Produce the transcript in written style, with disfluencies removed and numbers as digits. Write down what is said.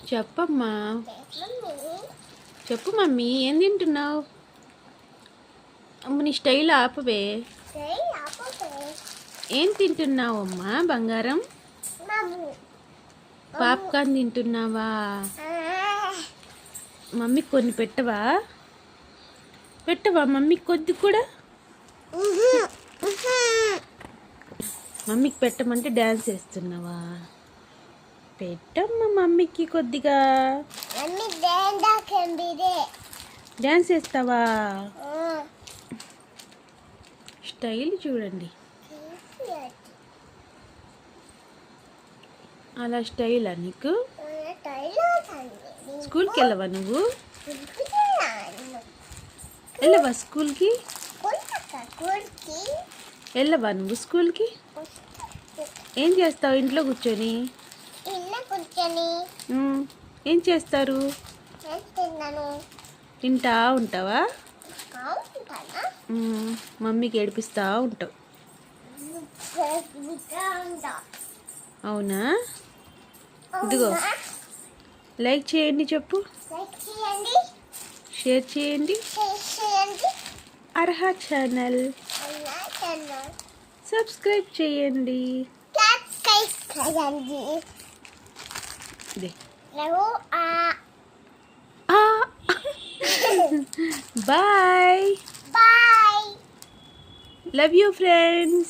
చెప్పమ్మా. చెప్పు మమ్మీ, ఏం తింటున్నావు? అమ్మ నీ స్టైల్ ఆపవే. ఏం తింటున్నావు అమ్మా బంగారం? పాప్కార్న్ తింటున్నావా? మమ్మీకి కొన్ని పెట్టవా? మమ్మీకి కొద్ది కూడా. మమ్మీకి పెట్టమంటే డ్యాన్స్ చేస్తున్నావా? పెట్టమ్మా మమ్మీకి కొద్దిగా. డ్యాన్స్ చేస్తావా? స్టైల్ చూడండి. అలా స్టైలా నీకు? స్కూల్కి వెళ్ళవా నువ్వు? వెళ్ళవా స్కూల్కి? వెళ్ళవా నువ్వు స్కూల్కి? ఏం చేస్తావు ఇంట్లో కూర్చొని? ఏం చేస్తారు? తింటా ఉంటావా? మమ్మీకి ఏడిపిస్తా ఉంటావు. అవునా? ఇదిగో లైక్ చేయండి, చెప్పు. షేర్ చేయండి. అర్హ ఛానల్ సబ్స్క్రైబ్ చేయండి. బాయ్. Love you friends.